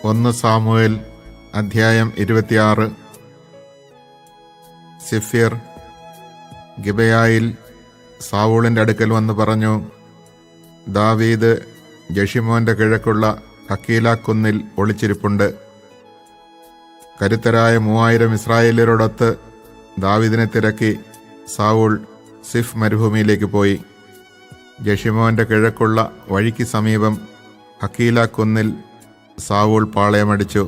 1 Samuel അധ്യായം 26. സിഫ്യർ ഗിബെയായിൽ സാവൂളിൻ്റെ അടുക്കൽ വന്ന് പറഞ്ഞു, ദാവീദ് ജഷിമോന്റെ കിഴക്കുള്ള ഹക്കീല കുന്നിൽ ഒളിച്ചിരിപ്പുണ്ട്. കരുത്തരായ 3000 ഇസ്രായേല്യരോടൊത്ത് ദാവീദിനെ തിരക്കി സാവൂൾ സിഫ് മരുഭൂമിയിലേക്ക് പോയി. ജഷിമോന്റെ കിഴക്കുള്ള വഴിക്ക് സമീപം ഹക്കീല കുന്നിൽ സാവൂൾ പാളയമടിച്ചു.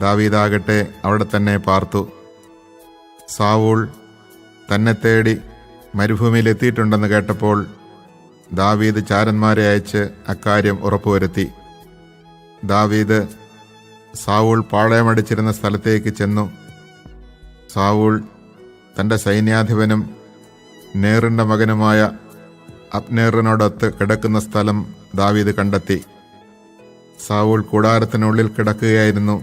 ദാവീദാകട്ടെ അവിടെ തന്നെ പാർത്തു. സാവൂൾ തന്നെ തേടി മരുഭൂമിയിലെത്തിയിട്ടുണ്ടെന്ന് കേട്ടപ്പോൾ ദാവീദ് ചാരന്മാരെ അയച്ച് അക്കാര്യം ഉറപ്പുവരുത്തി. ദാവീദ് സാവൂൾ പാളയമടിച്ചിരുന്ന സ്ഥലത്തേക്ക് ചെന്നു. സാവൂൾ തൻ്റെ സൈന്യാധിപനും നേറിൻ്റെ മകനുമായ അബ്നേറിനോടൊത്ത് കിടക്കുന്ന സ്ഥലം ദാവീദ് കണ്ടെത്തി. സാവൂൾ കൂടാരത്തിനുള്ളിൽ കിടക്കുകയായിരുന്നു.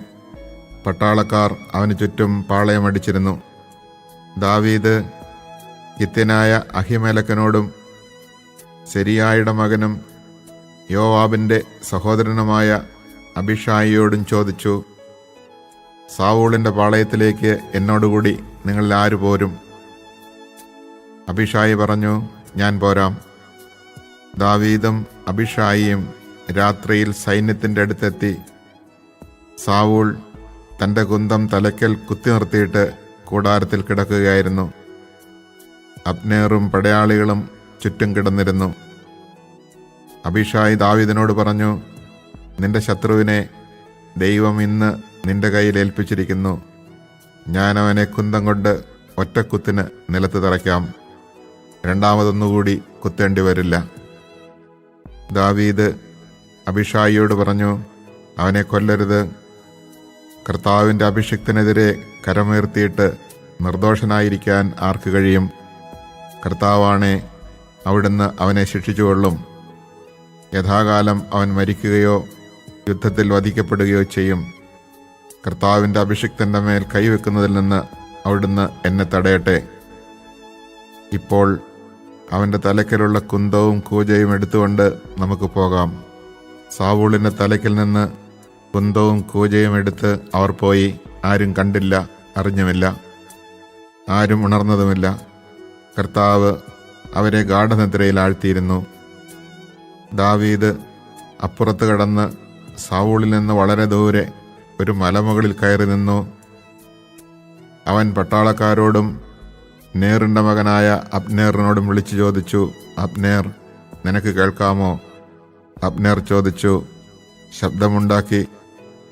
പട്ടാളക്കാർ അവന് ചുറ്റും പാളയമടിച്ചിരുന്നു. ദാവീദ് ഹിത്യനായ അഹിമേലക്കനോടും സെരിയായുടെ മകനും യോവാബിൻ്റെ സഹോദരനുമായ അബിഷായിയോടും ചോദിച്ചു, സാവൂളിൻ്റെ പാളയത്തിലേക്ക് എന്നോടുകൂടി നിങ്ങളിൽ ആര് പോരും? അബിഷായി പറഞ്ഞു, ഞാൻ പോരാം. ദാവീദും അബിഷായിയും രാത്രിയിൽ സൈന്യത്തിൻ്റെ അടുത്തെത്തി. സാവൂൾ തൻ്റെ കുന്തം തലയ്ക്കൽ കുത്തി നിർത്തിയിട്ട് കൂടാരത്തിൽ കിടക്കുകയായിരുന്നു. അബ്നേറും പടയാളികളും ചുറ്റും കിടന്നിരുന്നു. അബിഷായി ദാവീദിനോട് പറഞ്ഞു, നിന്റെ ശത്രുവിനെ ദൈവം ഇന്ന് നിന്റെ കയ്യിൽ ഏൽപ്പിച്ചിരിക്കുന്നു. ഞാൻ അവനെ കുന്തം കൊണ്ട് ഒറ്റക്കുത്തിന് നിലത്ത് തറയ്ക്കാം. രണ്ടാമതൊന്നുകൂടി കുത്തേണ്ടി വരില്ല. ദാവീദ് അബിഷായിയോട് പറഞ്ഞു, അവനെ കൊല്ലരുത്. കർത്താവിൻ്റെ അഭിഷിക്തനെതിരെ കരമുയർത്തിയിട്ട് നിർദോഷനായിരിക്കാൻ ആർക്ക് കഴിയും? കർത്താവാണേ, അവിടുന്ന് അവനെ ശിക്ഷിച്ചുകൊള്ളും. യഥാകാലം അവൻ മരിക്കുകയോ യുദ്ധത്തിൽ വധിക്കപ്പെടുകയോ ചെയ്യും. കർത്താവിൻ്റെ അഭിഷിക്തൻ്റെ മേൽ കൈവെക്കുന്നതിൽ നിന്ന് അവിടുന്ന് എന്നെ തടയട്ടെ. ഇപ്പോൾ അവൻ്റെ തലയ്ക്കലുള്ള കുന്തവും കൂജയും എടുത്തുകൊണ്ട് നമുക്ക് പോകാം. സാവൂളിൻ്റെ തലയ്ക്കിൽ നിന്ന് കുന്തവും കൂജയും എടുത്ത് അവർ പോയി. ആരും കണ്ടില്ല, അറിഞ്ഞുമില്ല, ആരും ഉണർന്നതുമില്ല. കർത്താവ് അവരെ ഗാഢനിദ്രയിൽ ആഴ്ത്തിയിരുന്നു. ദാവീദ് അപ്പുറത്ത് കടന്ന് സാവൂളിൽ നിന്ന് വളരെ ദൂരെ ഒരു മലമുകളിൽ കയറി നിന്നു. അവൻ പട്ടാളക്കാരോടും നേറിൻ്റെ മകനായ അബ്നേറിനോടും വിളിച്ചു ചോദിച്ചു, അബ്നേർ, നിനക്ക് കേൾക്കാമോ? അബ്നേർ ചോദിച്ചു, ശബ്ദമുണ്ടാക്കി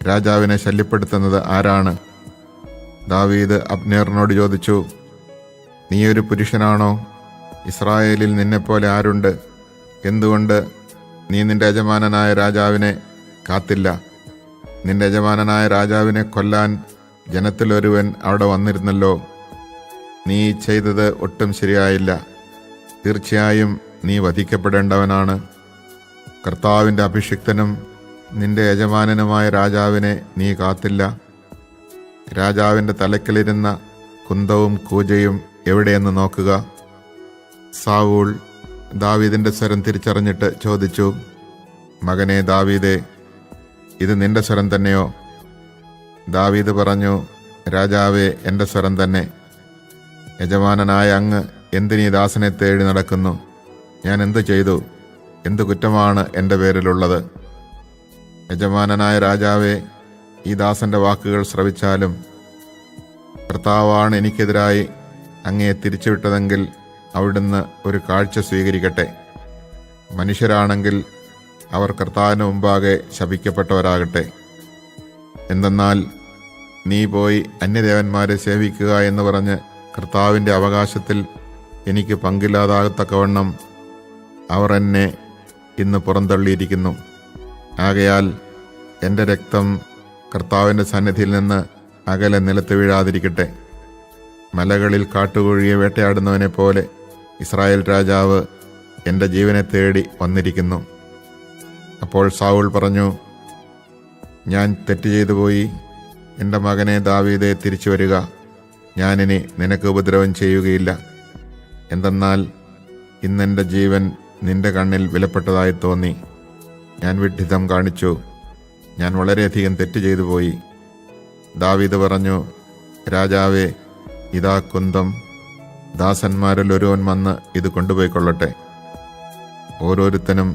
രാജാവിനെ ശല്യപ്പെടുത്തുന്നത് ആരാണ്? ദാവീദ് അബ്നേറിനോട് ചോദിച്ചു, നീയൊരു പുരുഷനാണോ? ഇസ്രായേലിൽ നിന്നെപ്പോലെ ആരുണ്ട്? എന്തുകൊണ്ട് നീ നിന്റെ യജമാനനായ രാജാവിനെ കാത്തില്ല? നിന്റെ യജമാനനായ രാജാവിനെ കൊല്ലാൻ ജനത്തിലൊരുവൻ അവിടെ വന്നിരുന്നല്ലോ. നീ ചെയ്തത് ഒട്ടും ശരിയായില്ല. തീർച്ചയായും നീ വധിക്കപ്പെടേണ്ടവനാണ്. കർത്താവിൻ്റെ അഭിഷിക്തനും നിന്റെ യജമാനനുമായ രാജാവിനെ നീ കാത്തില്ല. രാജാവിൻ്റെ തലയ്ക്കലിരുന്ന കുന്തവും കൂജയും എവിടെയെന്ന് നോക്കുക. സാവൂൾ ദാവീദിൻ്റെ സ്വരം തിരിച്ചറിഞ്ഞിട്ട് ചോദിച്ചു, മകനെ ദാവീദേ, ഇത് നിന്റെ സ്വരം തന്നെയോ? ദാവീദ് പറഞ്ഞു, രാജാവേ, എൻ്റെ സ്വരം തന്നെ. യജമാനനായ അങ്ങ് എന്തിനീ ദാസനെ തേടി നടക്കുന്നു? ഞാൻ എന്തു ചെയ്തു? എന്തു കുറ്റമാണ് എൻ്റെ പേരിലുള്ളത്? യജമാനനായ രാജാവേ, ഈ ദാസന്റെ വാക്കുകൾ ശ്രവിച്ചാലും കർത്താവാണ് എനിക്കെതിരായി അങ്ങയെ തിരിച്ചുവിട്ടതെങ്കിൽ അവിടുന്ന് ഒരു കാഴ്ച സ്വീകരിക്കട്ടെ. മനുഷ്യരാണെങ്കിൽ അവർ കർത്താവിന് മുമ്പാകെ ശപിക്കപ്പെട്ടവരാകട്ടെ. എന്തെന്നാൽ നീ പോയി അന്യദേവന്മാരെ സേവിക്കുക എന്ന് പറഞ്ഞ് കർത്താവിൻ്റെ അവകാശത്തിൽ എനിക്ക് പങ്കില്ലാതാകത്തക്കവണ്ണം അവർ എന്നെ ഇന്ന് പുറന്തള്ളിയിരിക്കുന്നു. ആകയാൽ എൻ്റെ രക്തം കർത്താവിൻ്റെ സന്നിധിയിൽ നിന്ന് അകലെ നിലത്ത് വീഴാതിരിക്കട്ടെ. മലകളിൽ കാട്ടുകോഴിയെ വേട്ടയാടുന്നവനെ പോലെ ഇസ്രായേൽ രാജാവ് എൻ്റെ ജീവനെ തേടി വന്നിരിക്കുന്നു. അപ്പോൾ സാവൂൾ പറഞ്ഞു, ഞാൻ തെറ്റ് ചെയ്തു പോയി. എൻ്റെ മകനെ ദാവീദേ, തിരിച്ചു വരിക. ഞാനിനി നിനക്ക് ഉപദ്രവം ചെയ്യുകയില്ല. എന്തെന്നാൽ ഇന്നെൻ്റെ ജീവൻ നിന്റെ കണ്ണിൽ വിലപ്പെട്ടതായി തോന്നി. ഞാൻ വിഡ്ഢിത്തം കാണിച്ചു. ഞാൻ വളരെയധികം തെറ്റ് ചെയ്തു പോയി. ദാവീദ് പറഞ്ഞു, രാജാവേ, ഇതാ കുന്തം, ദാസന്മാരിൽ ഒരുവൻ വന്ന് ഇത് കൊണ്ടുപോയിക്കൊള്ളട്ടെ. ഓരോരുത്തനും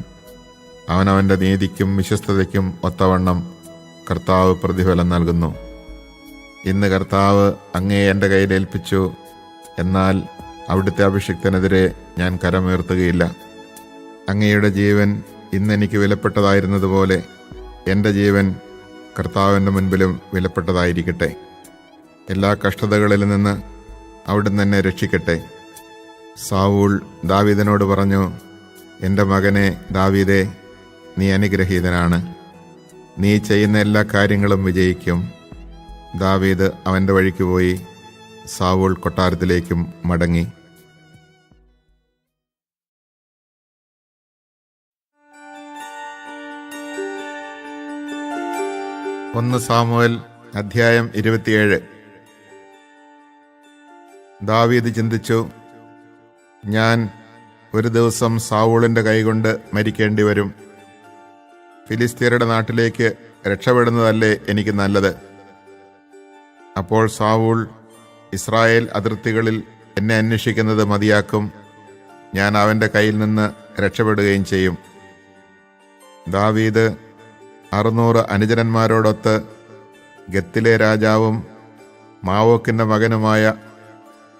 അവനവൻ്റെ നീതിക്കും വിശ്വസ്തതയ്ക്കും ഒത്തവണ്ണം കർത്താവ് പ്രതിഫലം നൽകുന്നു. ഇന്ന് കർത്താവ് അങ്ങയെ എൻ്റെ കയ്യിൽ ഏൽപ്പിച്ചു, എന്നാൽ അവിടുത്തെ അഭിഷിക്തനെതിരെ ഞാൻ കരമുയർത്തുകയില്ല. അങ്ങയുടെ ജീവൻ ഇന്നെനിക്ക് വിലപ്പെട്ടതായിരുന്നതുപോലെ എൻ്റെ ജീവൻ കർത്താവിൻ്റെ മുൻപിലും വിലപ്പെട്ടതായിരിക്കട്ടെ. എല്ലാ കഷ്ടതകളിൽ നിന്ന് അവിടുന്ന് എന്നെ രക്ഷിക്കട്ടെ. സാവൂൾ ദാവീദിനോട് പറഞ്ഞു, എൻ്റെ മകനെ ദാവീദേ, നീ അനുഗ്രഹീതനാണ്. നീ ചെയ്യുന്ന എല്ലാ കാര്യങ്ങളും വിജയിക്കും. ദാവീദ് അവൻ്റെ വഴിക്ക് പോയി. സാവൂൾ കൊട്ടാരത്തിലേക്കും മടങ്ങി. 1 സാമുവേൽ അധ്യായം 27. ദാവീദ് ചിന്തിച്ചു, ഞാൻ ഒരു ദിവസം സാവൂളിൻ്റെ കൈകൊണ്ട് മരിക്കേണ്ടി വരും. ഫിലിസ്ത്യരുടെ നാട്ടിലേക്ക് രക്ഷപ്പെടുന്നതല്ലേ എനിക്ക് നല്ലത്. അപ്പോൾ സാവൂൾ ഇസ്രായേൽ അതിർത്തികളിൽ എന്നെ അന്വേഷിക്കുന്നത് മതിയാക്കും. ഞാൻ അവൻ്റെ കയ്യിൽ നിന്ന് രക്ഷപ്പെടുകയും ചെയ്യും. ദാവീദ് 600 അനുചരന്മാരോടൊത്ത് ഗത്തിലെ രാജാവും മാവോക്കിൻ്റെ മകനുമായ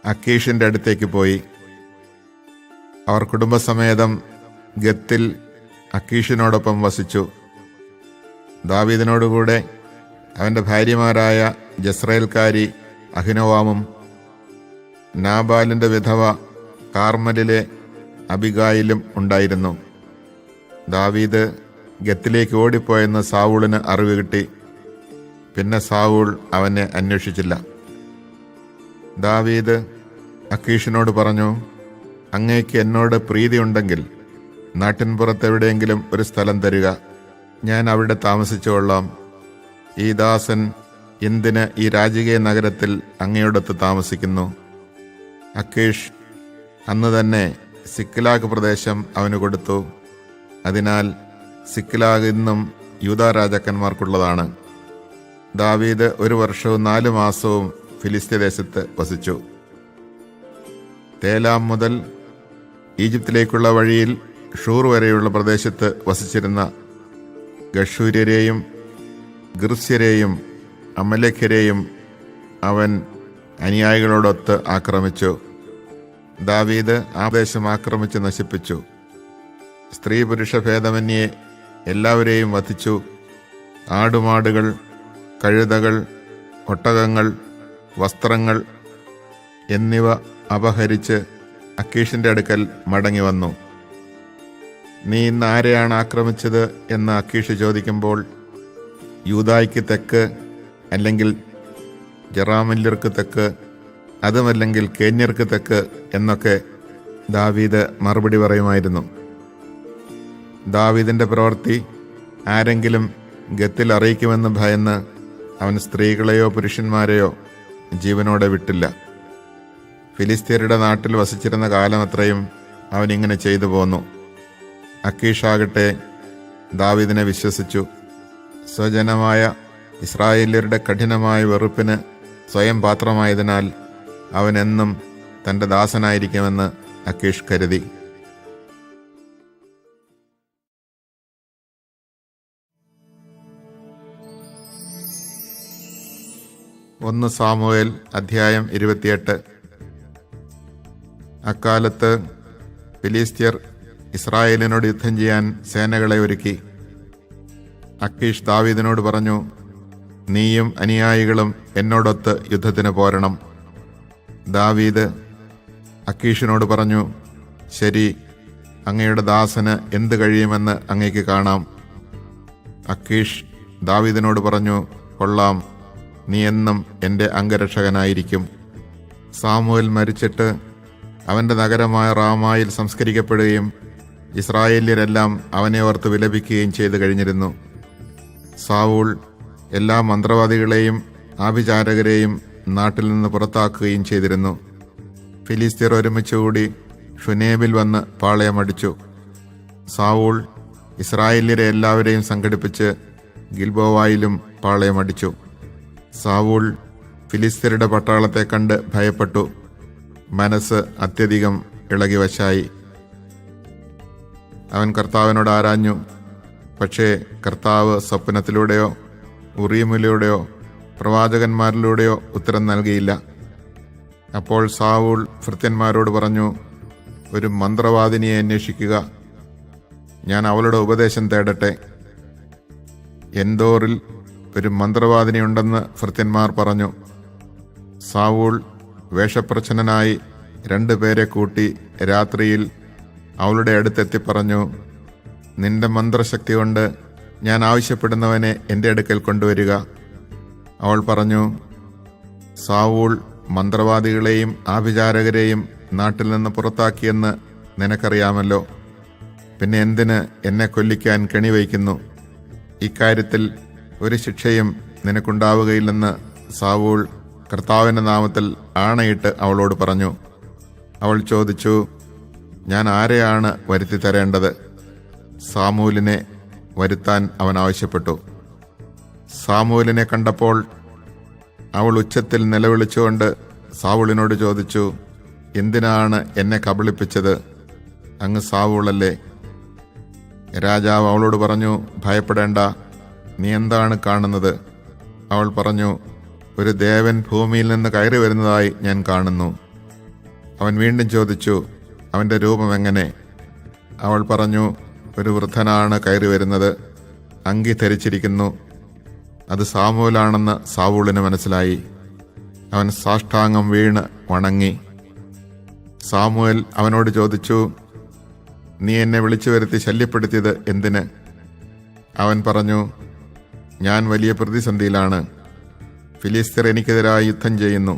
അക്കീഷിൻ്റെ അടുത്തേക്ക് പോയി. അവർ കുടുംബസമേതം ഗത്തിൽ അക്കീഷിനോടൊപ്പം വസിച്ചു. ദാവീദിനോടുകൂടെ അവൻ്റെ ഭാര്യമാരായ ജസ്രയേൽക്കാരി അഹിനോവാമും നാബാലിൻ്റെ വിധവ കാർമലിലെ അബിഗായിലും ഉണ്ടായിരുന്നു. ദാവീദ് ഗത്തിലേക്ക് ഓടിപ്പോയെന്ന് സാവൂളിന് അറിവ് കിട്ടി. പിന്നെ സാവൂൾ അവനെ അന്വേഷിച്ചില്ല. ദാവീദ് അക്കീഷിനോട് പറഞ്ഞു, അങ്ങേക്ക് എന്നോട് പ്രീതിയുണ്ടെങ്കിൽ നാട്ടിൻപുറത്ത് എവിടെയെങ്കിലും ഒരു സ്ഥലം തരിക, ഞാൻ അവിടെ താമസിച്ചുകൊള്ളാം. ഈ ദാസൻ എന്തിന് ഈ രാജകീയ നഗരത്തിൽ അങ്ങയോടൊത്ത് താമസിക്കുന്നു? അക്കീഷ് അന്ന് തന്നെ സിക്ലാഗ് പ്രദേശം അവന് കൊടുത്തു. അതിനാൽ സിക്ലാഗ് ഇന്നും യൂദാ രാജാക്കന്മാർക്കുള്ളതാണ്. ദാവീദ് 1 വർഷവും 4 മാസവും ഫിലിസ്ത്യദേശത്ത് വസിച്ചു. തേലാം മുതൽ ഈജിപ്തിലേക്കുള്ള വഴിയിൽ ഷൂർ വരെയുള്ള പ്രദേശത്ത് വസിച്ചിരുന്ന ഗഷൂര്യരെയും ഗിർസ്യരെയും അമലേഖ്യരെയും അവൻ അനുയായികളോടൊത്ത് ആക്രമിച്ചു. ദാവീദ് ആ ദേശം ആക്രമിച്ച് നശിപ്പിച്ചു. സ്ത്രീ പുരുഷ ഭേദമന്യേ എല്ലാവരെയും വധിച്ചു. ആടുമാടുകൾ, കഴുതകൾ, ഒട്ടകങ്ങൾ, വസ്ത്രങ്ങൾ എന്നിവ അപഹരിച്ച് അക്കീഷിൻ്റെ അടുക്കൽ മടങ്ങി വന്നു. നീ ഇന്ന് ആരെയാണ് ആക്രമിച്ചത് എന്ന് അക്കീഷ് ചോദിക്കുമ്പോൾ, യൂദായ്ക്ക് തെക്ക്, അല്ലെങ്കിൽ ജറാമില്യർക്ക് തെക്ക്, അതുമല്ലെങ്കിൽ കേന്യർക്ക് തെക്ക് എന്നൊക്കെ ദാവീദ് മറുപടി പറയുമായിരുന്നു. ദാവീദിൻ്റെ പ്രവൃത്തി ആരെങ്കിലും ഗത്തിൽ അറിയിക്കുമെന്ന് ഭയന്ന് അവൻ സ്ത്രീകളെയോ പുരുഷന്മാരെയോ ജീവനോടെ വിട്ടില്ല. ഫിലിസ്ത്യരുടെ നാട്ടിൽ വസിച്ചിരുന്ന കാലമത്രയും അവനിങ്ങനെ ചെയ്തു പോന്നു. അക്കീഷാകട്ടെ ദാവീദിനെ വിശ്വസിച്ചു. സ്വജനമായ ഇസ്രായേല്യരുടെ കഠിനമായ വെറുപ്പിന് സ്വയം പാത്രമായതിനാൽ അവനെന്നും തൻ്റെ ദാസനായിരിക്കുമെന്ന് അക്കീഷ് കരുതി. 1 സാമുവേൽ അധ്യായം 28. അക്കാലത്ത് ഫിലിസ്ത്യർ ഇസ്രായേലിനോട് യുദ്ധം ചെയ്യാൻ സേനകളെ ഒരുക്കി. അക്കീഷ് ദാവീദിനോട് പറഞ്ഞു, നീയും അനുയായികളും എന്നോടൊത്ത് യുദ്ധത്തിന് പോരണം. ദാവീദ് അക്കീഷിനോട് പറഞ്ഞു, ശരി, അങ്ങയുടെ ദാസന് എന്ത് കഴിയുമെന്ന് അങ്ങേക്ക് കാണാം. അക്കീഷ് ദാവീദിനോട് പറഞ്ഞു, കൊള്ളാം, നീ എന്നും എൻ്റെ അംഗരക്ഷകനായിരിക്കും. സാമുവേൽ മരിച്ചിട്ട് അവൻ്റെ നഗരമായ റാമായിൽ സംസ്കരിക്കപ്പെടുകയും ഇസ്രായേല്യരെല്ലാം അവനെ ഓർത്ത് വിലപിക്കുകയും ചെയ്തു കഴിഞ്ഞിരുന്നു. സാവൂൾ എല്ലാ മന്ത്രവാദികളെയും ആഭിചാരകരെയും നാട്ടിൽ നിന്ന് പുറത്താക്കുകയും ചെയ്തിരുന്നു. ഫിലിസ്ത്യർ ഒരുമിച്ചുകൂടി ഷുനേബിൽ വന്ന് പാളയമടിച്ചു. സാവൂൾ ഇസ്രായേല്യരെ എല്ലാവരെയും സംഘടിപ്പിച്ച് ഗിൽബോവായിലും പാളയമടിച്ചു. സാവൂൾ ഫിലിസ്ത്യരുടെ പട്ടാളത്തെ കണ്ട് ഭയപ്പെട്ടു. മനസ്സ് അത്യധികം ഇളകിവശായി. അവൻ കർത്താവിനോട് ആരാഞ്ഞു. പക്ഷേ കർത്താവ് സ്വപ്നത്തിലൂടെയോ ഉറീമിലൂടെയോ പ്രവാചകന്മാരിലൂടെയോ ഉത്തരം നൽകിയില്ല. അപ്പോൾ സാവൂൾ ഭൃത്യന്മാരോട് പറഞ്ഞു, ഒരു മന്ത്രവാദിനിയെ അന്വേഷിക്കുക, ഞാൻ അവളുടെ ഉപദേശം തേടട്ടെ. എൻദോറിൽ ഒരു മന്ത്രവാദിനിയുണ്ടെന്ന് ഭൃത്യന്മാർ പറഞ്ഞു. സാവൂൾ വേഷപ്രച്ഛന്നനായി 2 പേരെ കൂട്ടി രാത്രിയിൽ അവളുടെ അടുത്തെത്തി പറഞ്ഞു, നിന്റെ മന്ത്രശക്തി കൊണ്ട് ഞാൻ ആവശ്യപ്പെടുന്നവനെ എൻ്റെ അടുക്കൽ കൊണ്ടുവരിക. അവൾ പറഞ്ഞു, സാവൂൾ മന്ത്രവാദികളെയും ആഭിചാരകരെയും നാട്ടിൽ നിന്ന് പുറത്താക്കിയെന്ന് നിനക്കറിയാമല്ലോ. പിന്നെ എന്തിന് എന്നെ കൊല്ലിക്കാൻ കെണിവയ്ക്കുന്നു? ഇക്കാര്യത്തിൽ ഒരു ശിക്ഷയും നിനക്കുണ്ടാവുകയില്ലെന്ന് സാവൂൾ കർത്താവിൻ്റെ നാമത്തിൽ ആണയിട്ട് അവളോട് പറഞ്ഞു. അവൾ ചോദിച്ചു, ഞാൻ ആരെയാണ് വരുത്തി തരേണ്ടത്? സാമൂലിനെ വരുത്താൻ അവൻ ആവശ്യപ്പെട്ടു. സാമൂലിനെ കണ്ടപ്പോൾ അവൾ ഉച്ചത്തിൽ നിലവിളിച്ചുകൊണ്ട് സാവൂളിനോട് ചോദിച്ചു, എന്തിനാണ് എന്നെ കബളിപ്പിച്ചത്? അങ്ങ് സാവൂളല്ലേ? രാജാവ് അവളോട് പറഞ്ഞു, ഭയപ്പെടേണ്ട, നീ എന്താണ് കാണുന്നത്? അവൾ പറഞ്ഞു, ഒരു ദേവൻ ഭൂമിയിൽ നിന്ന് കയറി വരുന്നതായി ഞാൻ കാണുന്നു. അവൻ വീണ്ടും ചോദിച്ചു, അവൻ്റെ രൂപം എങ്ങനെ? അവൾ പറഞ്ഞു, ഒരു വൃദ്ധനാണ് കയറി വരുന്നത്, അങ്കി ധരിച്ചിരിക്കുന്നു. അത് സാമൂലാണെന്ന് സാവൂളിന് മനസ്സിലായി. അവൻ സാഷ്ടാംഗം വീണ് വണങ്ങി. സാമുവേൽ അവനോട് ചോദിച്ചു, നീ എന്നെ വിളിച്ചു വരുത്തി ശല്യപ്പെടുത്തിയത് എന്തിന്? അവൻ പറഞ്ഞു, ഞാൻ വലിയ പ്രതിസന്ധിയിലാണ്. ഫിലിസ്ത്യർ എനിക്കെതിരായി യുദ്ധം ചെയ്യുന്നു.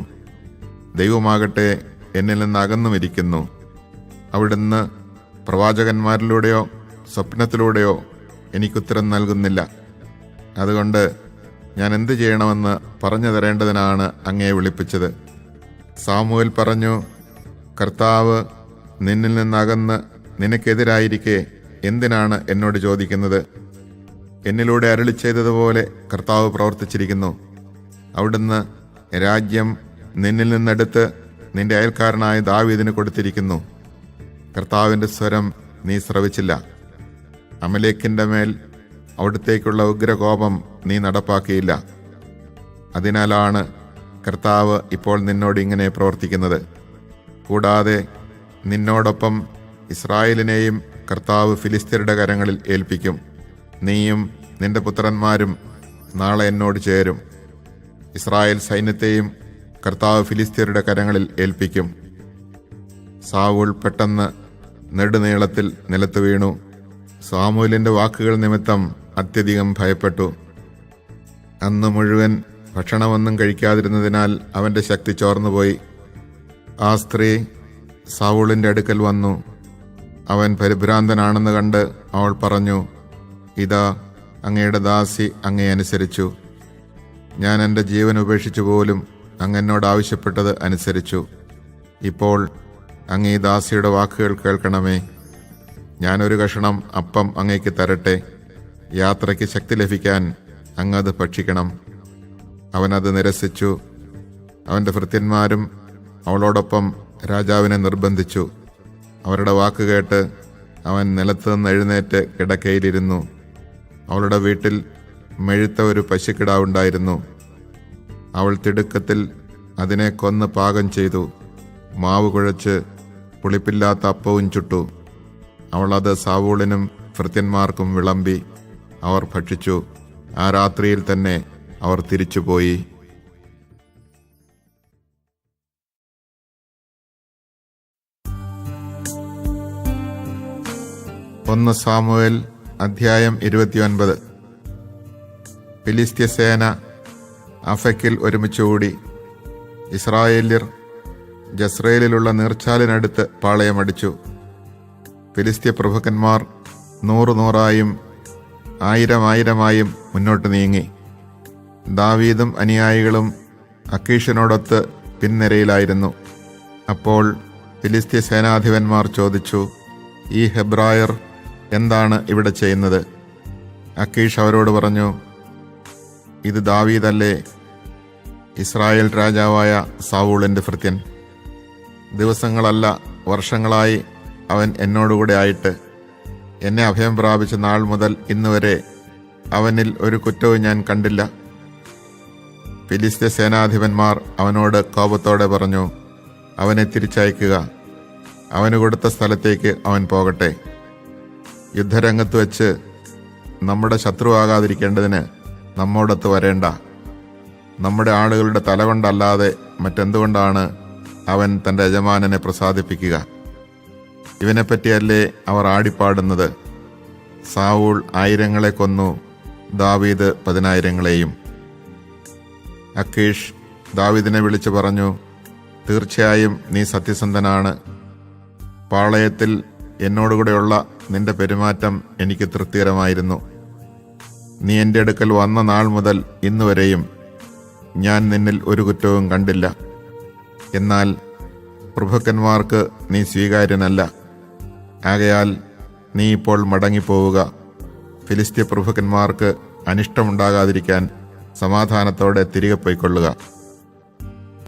ദൈവമാകട്ടെ എന്നിൽ നിന്ന് അകന്നുമിരിക്കുന്നു. അവിടുന്ന് പ്രവാചകന്മാരിലൂടെയോ സ്വപ്നത്തിലൂടെയോ എനിക്കുത്തരം നൽകുന്നില്ല. അതുകൊണ്ട് ഞാൻ എന്തു ചെയ്യണമെന്ന് പറഞ്ഞു തരേണ്ടതിനാണ് അങ്ങയെ വിളിപ്പിച്ചത്. സാമുവേൽ പറഞ്ഞു, കർത്താവ് നിന്നിൽ നിന്നകന്ന് നിനക്കെതിരായിരിക്കെ എന്തിനാണ് എന്നോട് ചോദിക്കുന്നത്? എന്നിലൂടെ അരുളി ചെയ്തതുപോലെ കർത്താവ് പ്രവർത്തിച്ചിരിക്കുന്നു. അവിടുന്ന് രാജ്യം നിന്നിൽ നിന്നെടുത്ത് നിന്റെ അയൽക്കാരനായ ദാവീദിന് കൊടുത്തിരിക്കുന്നു. കർത്താവിൻ്റെ സ്വരം നീ ശ്രവിച്ചില്ല. അമലേക്കിൻ്റെ മേൽ അവിടുത്തേക്കുള്ള ഉഗ്രകോപം നീ നടപ്പാക്കിയില്ല. അതിനാലാണ് കർത്താവ് ഇപ്പോൾ നിന്നോട് ഇങ്ങനെ പ്രവർത്തിക്കുന്നത്. കൂടാതെ നിന്നോടൊപ്പം ഇസ്രായേലിനെയും കർത്താവ് ഫിലിസ്ത്യരുടെ കരങ്ങളിൽ ഏൽപ്പിക്കും. നീയും നിന്റെ പുത്രന്മാരും നാളെ എന്നോട് ചേരും. ഇസ്രായേൽ സൈന്യത്തെയും കർത്താവ് ഫിലിസ്ത്യരുടെ കരങ്ങളിൽ ഏൽപ്പിക്കും. സാവൂൾ പെട്ടെന്ന് നെടുനീളത്തിൽ നിലത്ത് വീണു. സാമൂലിന്റെ വാക്കുകൾ നിമിത്തം അത്യധികം ഭയപ്പെട്ടു. അന്ന് മുഴുവൻ ഭക്ഷണമൊന്നും കഴിക്കാതിരുന്നതിനാൽ അവന്റെ ശക്തി ചോർന്നുപോയി. ആ സ്ത്രീ സാവൂളിന്റെ അടുക്കൽ വന്നു. അവൻ പരിഭ്രാന്തനാണെന്ന് കണ്ട് അവൾ പറഞ്ഞു, ഇതാ അങ്ങയുടെ ദാസി അങ്ങയെ അനുസരിച്ചു. ഞാൻ എൻ്റെ ജീവൻ ഉപേക്ഷിച്ചു പോലും അങ്ങ് എന്നോട് ആവശ്യപ്പെട്ടത് അനുസരിച്ചു. ഇപ്പോൾ അങ്ങ് ഈ ദാസിയുടെ വാക്കുകൾ കേൾക്കണമേ. ഞാനൊരു കഷണം അപ്പം അങ്ങയ്ക്ക് തരട്ടെ. യാത്രയ്ക്ക് ശക്തി ലഭിക്കാൻ അങ്ങത് ഭക്ഷിക്കണം. അവനത് നിരസിച്ചു. അവൻ്റെ ഭൃത്യന്മാരും അവളോടൊപ്പം രാജാവിനെ നിർബന്ധിച്ചു. അവരുടെ വാക്ക് കേട്ട് അവൻ നിലത്തുനിന്ന് എഴുന്നേറ്റ് കിടക്കയിലിരുന്നു. അവളുടെ വീട്ടിൽ മെഴുത്ത ഒരു പശുക്കിടാവുണ്ടായിരുന്നു. അവൾ തിടുക്കത്തിൽ അതിനെ കൊന്ന് പാകം ചെയ്തു. മാവ് കുഴച്ച് പുളിപ്പില്ലാത്ത അപ്പവും ചുട്ടു. അവൾ അത് സാവൂളിനും ഭൃത്യന്മാർക്കും വിളമ്പി. അവർ ഭക്ഷിച്ചു. ആ രാത്രിയിൽ തന്നെ അവർ തിരിച്ചുപോയി. 1 സാമുവേൽ അധ്യായം 29. ഫിലിസ്ത്യ സേന അഫക്കിൽ ഒരുമിച്ചുകൂടി. ഇസ്രായേല്യർ ജസ്രയേലിലുള്ള നീർച്ചാലിനടുത്ത് പാളയമടിച്ചു. ഫിലിസ്ത്യ പ്രഭുക്കന്മാർ 100 1000 മുന്നോട്ട് നീങ്ങി. ദാവീദും അനുയായികളും അക്കീഷിനോടൊത്ത് പിൻനിരയിലായിരുന്നു. അപ്പോൾ ഫിലിസ്ത്യ സേനാധിപന്മാർ ചോദിച്ചു, ഈ ഹെബ്രായർ എന്താണ് ഇവിടെ ചെയ്യുന്നത്? അക്കീഷ് അവരോട് പറഞ്ഞു, ഇത് ദാവീദല്ലേ, ഇസ്രായേൽ രാജാവായ സാവൂളിൻ്റെ ഭൃത്യൻ? ദിവസങ്ങളല്ല വർഷങ്ങളായി അവൻ എന്നോടുകൂടെ ആയിട്ട് എന്നെ അഭയം പ്രാപിച്ച നാൾ മുതൽ ഇന്നുവരെ അവനിൽ ഒരു കുറ്റവും ഞാൻ കണ്ടില്ല. ഫിലിസ്ത്യ സേനാധിപന്മാർ അവനോട് കോപത്തോടെ പറഞ്ഞു, അവനെ തിരിച്ചയക്കുക, അവന് കൊടുത്ത സ്ഥലത്തേക്ക് അവൻ പോകട്ടെ. യുദ്ധരംഗത്ത് വെച്ച് നമ്മുടെ ശത്രുവാകാതിരിക്കേണ്ടതിന് നമ്മോടൊത്ത് വരേണ്ട. നമ്മുടെ ആളുകളുടെ തല കൊണ്ടല്ലാതെ മറ്റെന്തുകൊണ്ടാണ് അവൻ തൻ്റെ യജമാനനെ പ്രസാദിപ്പിക്കുക? ഇവനെപ്പറ്റിയല്ലേ അവർ ആടിപ്പാടുന്നത്, സാവൂൾ 1000 കൊന്നു, ദാവീദ് 10,000. അക്കീഷ് ദാവീദിനെ വിളിച്ചു പറഞ്ഞു, തീർച്ചയായും നീ സത്യസന്ധനാണ്. പാളയത്തിൽ എന്നോടുകൂടെയുള്ള നിന്റെ പെരുമാറ്റം എനിക്ക് തൃപ്തികരമായിരുന്നു. നീ എൻ്റെ അടുക്കൽ വന്ന നാൾ മുതൽ ഇന്നുവരെയും ഞാൻ നിന്നിൽ ഒരു കുറ്റവും കണ്ടില്ല. എന്നാൽ പ്രഭുക്കന്മാർക്ക് നീ സ്വീകാര്യനല്ല. ആകയാൽ നീ ഇപ്പോൾ മടങ്ങിപ്പോവുക. ഫിലിസ്ത്യ പ്രഭുക്കന്മാർക്ക് അനിഷ്ടമുണ്ടാകാതിരിക്കാൻ സമാധാനത്തോടെ തിരികെ പോയിക്കൊള്ളുക.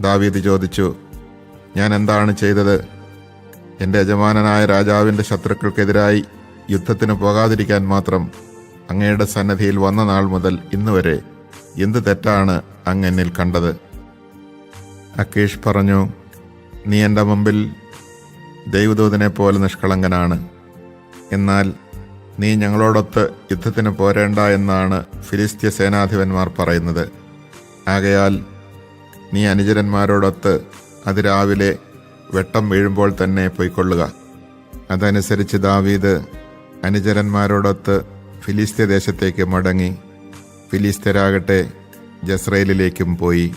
ദാവീദ് ചോദിച്ചു, ഞാൻ എന്താണ് ചെയ്തത്? എൻ്റെ യജമാനനായ രാജാവിൻ്റെ ശത്രുക്കൾക്കെതിരായി യുദ്ധത്തിന് പോകാതിരിക്കാൻ മാത്രം അങ്ങയുടെ സന്നദ്ധിയിൽ വന്ന നാൾ മുതൽ ഇന്നുവരെ എന്ത് തെറ്റാണ് അങ്ങ് എന്നിൽ കണ്ടത്? അക്കീഷ് പറഞ്ഞു, നീ എൻ്റെ മുമ്പിൽ ദൈവദൂതനെ പോലെ നിഷ്കളങ്കനാണ്. എന്നാൽ നീ ഞങ്ങളോടൊത്ത് യുദ്ധത്തിന് പോരേണ്ട എന്നാണ് ഫിലിസ്ത്യ സേനാധിപന്മാർ പറയുന്നത്. ആകയാൽ നീ അനുചരന്മാരോടൊത്ത് അതിരാവിലെ വെട്ടം വീഴുമ്പോൾ തന്നെ പൊയ്ക്കൊള്ളുക. അതനുസരിച്ച് ദാവീദ് അനുചരന്മാരോടൊത്ത് ഫിലിസ്ത്യ ദേശത്തേക്ക് മടങ്ങി. ഫിലിസ്ത്യരാകട്ടെ ജസ്രയേലിലേക്കും പോയി.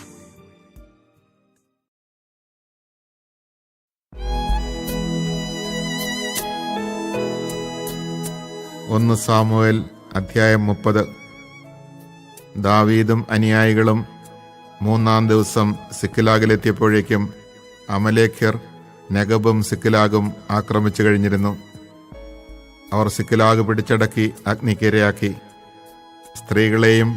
1 സാമുവേൽ അധ്യായം 30. ദാവീദും അനുയായികളും 3-ാം ദിവസം സിക്ലാഗിലെത്തിയപ്പോഴേക്കും അമലേഖ്യർ നെഗബും സിക്ലാഗും ആക്രമിച്ചു കഴിഞ്ഞിരുന്നു. അവർ സിക്ലാഗ് പിടിച്ചടക്കി അഗ്നിക്കിരയാക്കി. സ്ത്രീകളെയും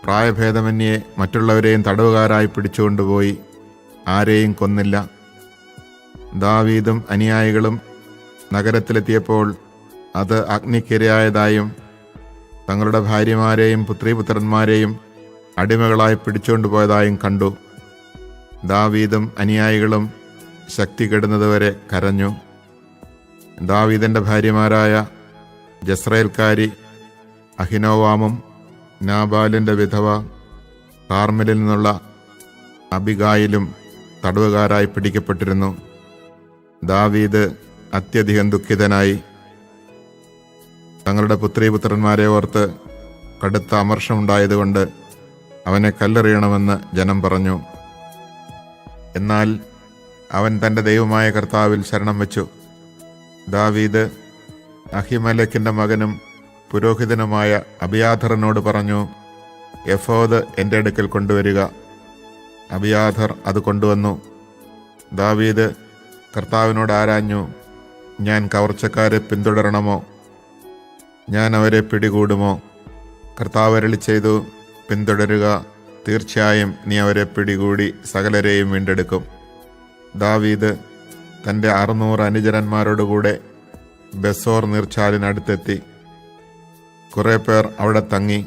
പ്രായഭേദമന്യേ മറ്റുള്ളവരെയും തടവുകാരായി പിടിച്ചുകൊണ്ടുപോയി. ആരെയും കൊന്നില്ല. ദാവീദും അനുയായികളും നഗരത്തിലെത്തിയപ്പോൾ അത് അഗ്നിക്കിരയായതായും തങ്ങളുടെ ഭാര്യമാരെയും പുത്രീപുത്രന്മാരെയും അടിമകളായി പിടിച്ചുകൊണ്ടുപോയതായും കണ്ടു. ദാവീദും അനുയായികളും ശക്തി കെടുന്നതുവരെ കരഞ്ഞു. ദാവീദിന്റെ ഭാര്യമാരായ ജസ്രയേൽക്കാരി അഹിനോവാമും നാബാലിന്റെ വിധവ കാർമെലിൽ നിന്നുള്ള അബിഗായിലും തടവുകാരായി പിടിക്കപ്പെട്ടിരുന്നു. ദാവീദ് അത്യധികം ദുഃഖിതനായി. തങ്ങളുടെ പുത്രീപുത്രന്മാരെ ഓർത്ത് കടുത്ത അമർഷമുണ്ടായതുകൊണ്ട് അവനെ കല്ലെറിയണമെന്ന് ജനം പറഞ്ഞു. എന്നാൽ അവൻ തൻ്റെ ദൈവമായ കർത്താവിൽ ശരണം വെച്ചു. ദാവീദ് അഹിമേലെക്കിന്റെ മകനും പുരോഹിതനുമായ അബിയാഥറിനോട് പറഞ്ഞു, എഫോദ് എൻ്റെ അടുക്കൽ കൊണ്ടുവരിക. അബിയാഥർ അത് കൊണ്ടുവന്നു. ദാവീദ് കർത്താവിനോട് ആരാഞ്ഞു, ഞാൻ കവർച്ചക്കാരെ പിന്തുടരണമോ? ഞാൻ അവരെ പിടികൂടുമോ? കർത്താവ് അരുളി ചെയ്തു, പിന്തുടരുക. തീർച്ചയായും നീ അവരെ പിടികൂടി സകലരെയും വീണ്ടെടുക്കും. ദാവീദ് തൻ്റെ 600 അനുചരന്മാരോടുകൂടെ ബെസോർ നീർച്ചാലിനടുത്തെത്തി. കുറെ പേർ അവിടെ തങ്ങി.